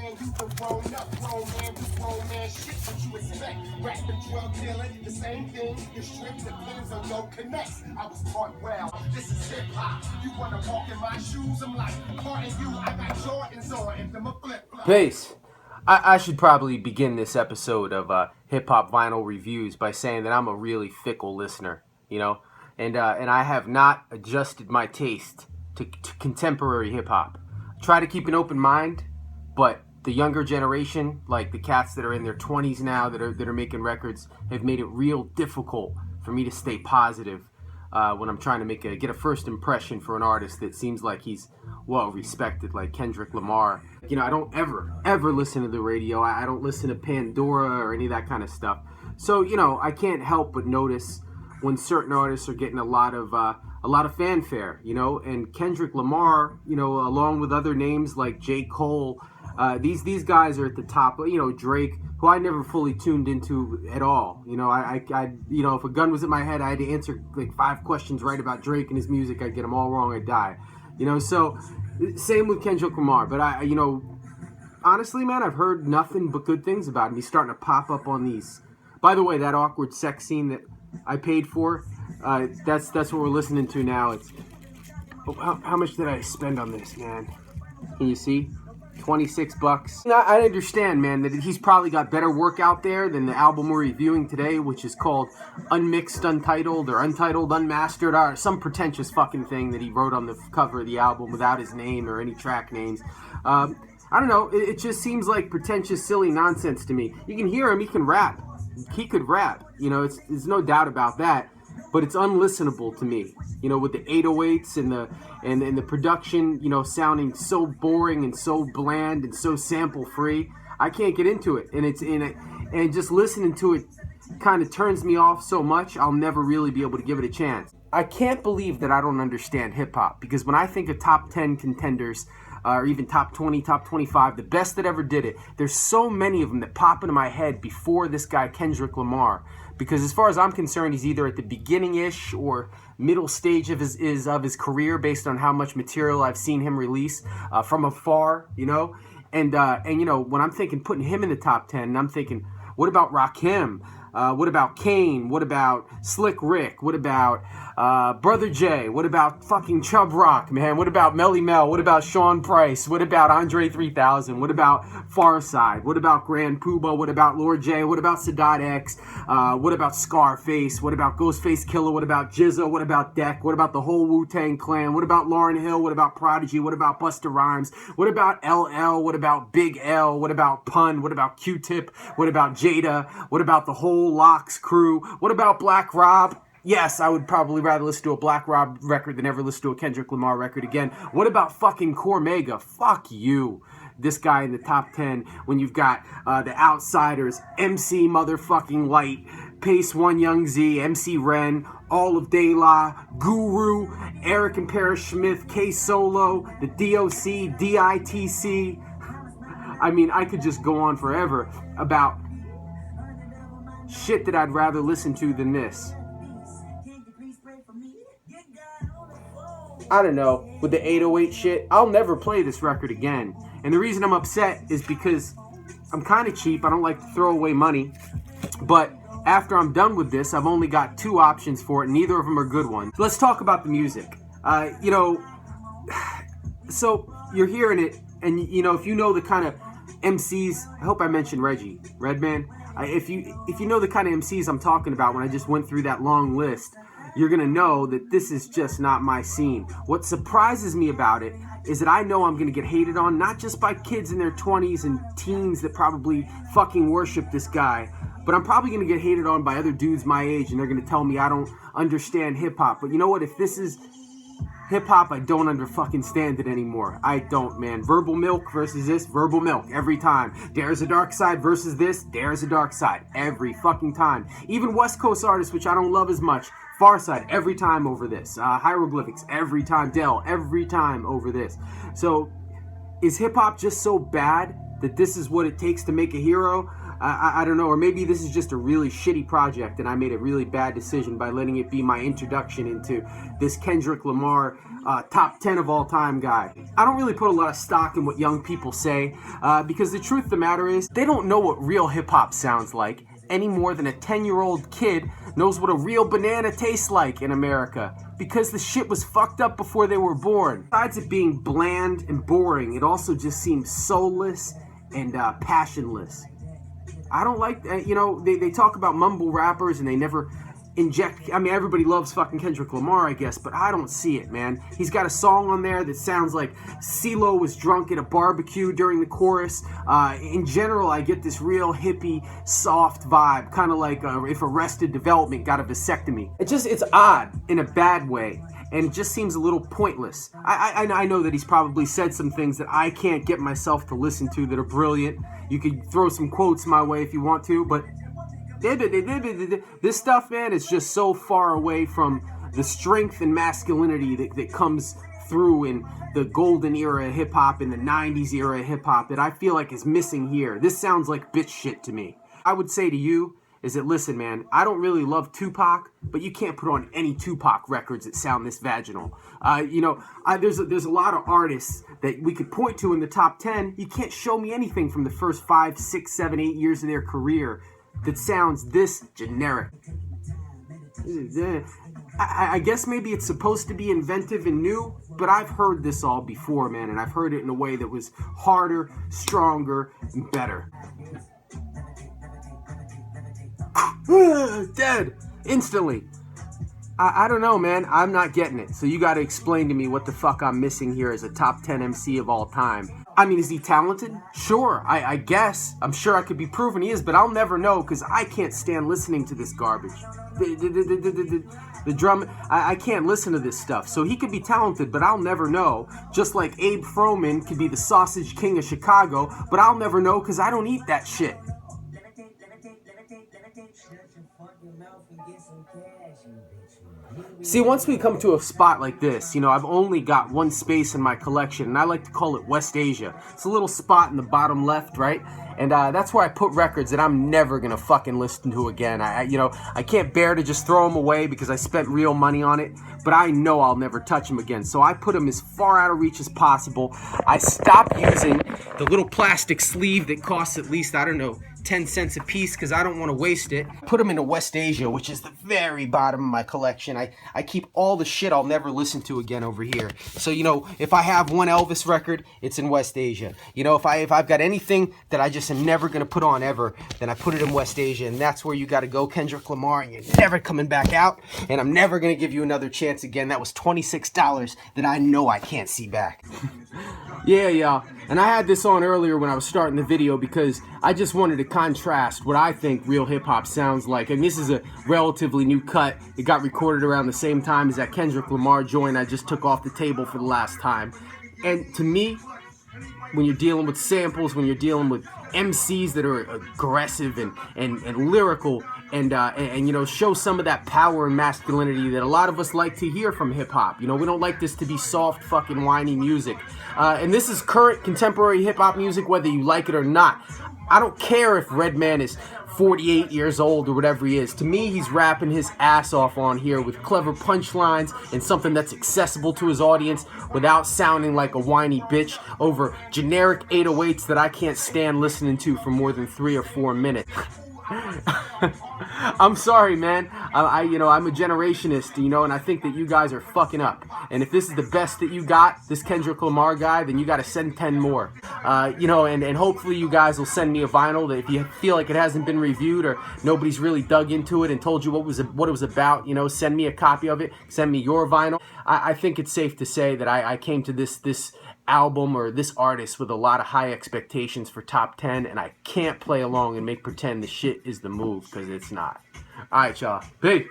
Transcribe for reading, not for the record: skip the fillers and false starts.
man, you the grown up, grown man, you grown man shit, what you expect? Rapping, drug dealing, the same thing, your strip depends on your connects. I was taught well, this is hip hop. You wanna walk in my shoes, I'm like, pardon you, I got Jordans on, and them a flip flop. Peace. I should probably begin this episode of Hip Hop Vinyl Reviews by saying that I'm a really fickle listener, you know, and I have not adjusted my taste to contemporary hip hop. Try to keep an open mind, but the younger generation, like the cats that are in their 20s now that are making records, have made it real difficult for me to stay positive when I'm trying to get a first impression for an artist that seems like he's well respected, like Kendrick Lamar. You know, I don't ever listen to the radio. I don't listen to Pandora or any of that kind of stuff. So, you know, I can't help but notice when certain artists are getting a lot of fanfare, you know, and Kendrick Lamar, you know, along with other names like J. Cole, these guys are at the top. You know, Drake, who I never fully tuned into at all. You know, I you know, if a gun was in my head, I had to answer like 5 questions right about Drake and his music. I'd get them all wrong, I'd die. You know, so same with Kendrick Lamar. But you know, honestly, man, I've heard nothing but good things about him. He's starting to pop up on these. By the way, that awkward sex scene that I paid for, that's what we're listening to now. It's how much did I spend on this, man? Can you see? $26. I understand, man, that he's probably got better work out there than the album we're reviewing today, which is called Unmixed Untitled or Untitled Unmastered, or some pretentious fucking thing that he wrote on the cover of the album without his name or any track names. I don't know, it just seems like pretentious, silly nonsense to me. You can hear him, he can rap. He could rap, you know, there's no doubt about that. But it's unlistenable to me, you know, with the 808s and the production, you know, sounding so boring and so bland and so sample free. I can't get into it, and just listening to it kind of turns me off so much. I'll never really be able to give it a chance. I can't believe that I don't understand hip hop, because when I think of top 10 contenders, or even top 20, top 25, the best that ever did it, there's so many of them that pop into my head before this guy Kendrick Lamar. Because as far as I'm concerned, he's either at the beginning-ish or middle stage of his career, based on how much material I've seen him release from afar, you know. And you know, when I'm thinking putting him in the top 10, and I'm thinking, what about Rakim? What about Kane? What about Slick Rick? What about Brother J? What about fucking Chubb Rock, man? What about Melly Mel? What about Shawn Price? What about Andre 3000? What about Pharcyde? What about Grand Puba? What about Lord J? What about Sadat X? What about Scarface? What about Ghostface Killer? What about Jizza? What about Deck? What about the whole Wu-Tang Clan? What about Lauryn Hill? What about Prodigy? What about Busta Rhymes? What about LL? What about Big L? What about Pun? What about Q-Tip? What about Jada? What about the whole Locks crew? What about Black Rob? Yes, I would probably rather listen to a Black Rob record than ever listen to a Kendrick Lamar record again. What about fucking Cormega? Fuck you. This guy in the top 10 when you've got the Outsiders, MC motherfucking Light, Pace One Young Z, MC Ren, All of De La, Guru, Eric and Paris Smith, K Solo, the DOC, DITC. I mean, I could just go on forever about shit that I'd rather listen to than this. I don't know, with the 808 shit, I'll never play this record again. And the reason I'm upset is because I'm kind of cheap. I don't like to throw away money. But after I'm done with this, I've only got 2 options for it, and neither of them are good ones. Let's talk about the music. You know, so you're hearing it, and you know, if you know the kind of MCs, I hope I mentioned Reggie, Redman. If you know the kind of MCs I'm talking about when I just went through that long list, you're going to know that this is just not my scene. What surprises me about it is that I know I'm going to get hated on, not just by kids in their 20s and teens that probably fucking worship this guy, but I'm probably going to get hated on by other dudes my age, and they're going to tell me I don't understand hip-hop. But you know what? If this is hip-hop, I don't under-fucking-stand it anymore. I don't, man. Verbal Milk versus this, Verbal Milk, every time. There's a Dark Side versus this, there's a Dark Side, every fucking time. Even West Coast artists, which I don't love as much, Pharcyde, every time over this. Hieroglyphics, every time. Dell, every time over this. So, is hip-hop just so bad that this is what it takes to make a hero? I don't know, or maybe this is just a really shitty project and I made a really bad decision by letting it be my introduction into this Kendrick Lamar top 10 of all time guy. I don't really put a lot of stock in what young people say because the truth of the matter is they don't know what real hip-hop sounds like any more than a 10-year-old kid knows what a real banana tastes like in America, because the shit was fucked up before they were born. Besides it being bland and boring, it also just seems soulless and passionless. I don't like that. You know, they talk about mumble rappers and they never inject. I mean, everybody loves fucking Kendrick Lamar, I guess, but I don't see it, man. He's got a song on there that sounds like CeeLo was drunk at a barbecue during the chorus. In general, I get this real hippie, soft vibe, kind of like if Arrested Development got a vasectomy. It's odd in a bad way. And it just seems a little pointless. I know that he's probably said some things that I can't get myself to listen to that are brilliant. You could throw some quotes my way if you want to, but this stuff, man, is just so far away from the strength and masculinity that comes through in the golden era of hip-hop and the 90s era of hip-hop that I feel like is missing here. This sounds like bitch shit to me. I would say to you is that, listen, man, I don't really love Tupac, but you can't put on any Tupac records that sound this vaginal. There's a lot of artists that we could point to in the top 10. You can't show me anything from the first 5, 6, 7, 8 years of their career that sounds this generic. I guess maybe it's supposed to be inventive and new, but I've heard this all before, man, and I've heard it in a way that was harder, stronger, and better. Dead instantly. I don't know, man. I'm not getting it. So you got to explain to me what the fuck I'm missing here as a top 10 MC of all time. I mean, is he talented? Sure, I guess. I'm sure I could be proven he is, but I'll never know because I can't stand listening to this garbage. The drum, I can't listen to this stuff. So he could be talented, but I'll never know. Just like Abe Froman could be the sausage king of Chicago, but I'll never know because I don't eat that shit. See, once we come to a spot like this, I've only got one space in my collection, and I like to call it West Asia. It's a little spot in the bottom left, right? And that's where I put records that I'm never gonna fucking listen to again. I can't bear to just throw them away because I spent real money on it, but I know I'll never touch them again. So I put them as far out of reach as possible. I stopped using the little plastic sleeve that costs at least, 10 cents a piece because I don't want to waste it. Put them into West Asia, which is the very bottom of my collection. I keep all the shit I'll never listen to again over here. So, if I have one Elvis record, it's in West Asia. If I've got anything that I just am never going to put on ever, then I put it in West Asia, and that's where you got to go, Kendrick Lamar, and you're never coming back out, and I'm never going to give you another chance again. That was $26 that I know I can't see back. Yeah. And I had this on earlier when I was starting the video because I just wanted to contrast what I think real hip-hop sounds like. And this is a relatively new cut. It got recorded around the same time as that Kendrick Lamar joint I just took off the table for the last time. And to me, when you're dealing with samples, when you're dealing with MCs that are aggressive and lyrical and show some of that power and masculinity that a lot of us like to hear from hip-hop. We don't like this to be soft fucking whiny music. And this is current contemporary hip-hop music, whether you like it or not. I don't care if Redman is 48 years old or whatever he is. To me, he's rapping his ass off on here with clever punchlines and something that's accessible to his audience without sounding like a whiny bitch over generic 808s that I can't stand listening to for more than 3 or 4 minutes. I'm sorry, man. I'm a generationist, and I think that you guys are fucking up. And if this is the best that you got, this Kendrick Lamar guy, then you got to send 10 more. And hopefully you guys will send me a vinyl that if you feel like it hasn't been reviewed or nobody's really dug into it and told you what it was about, send me a copy of it. Send me your vinyl. I think it's safe to say that I came to this album or this artist with a lot of high expectations for top 10, and I can't play along and make pretend the shit is the move because it's not. All right, y'all. Peace.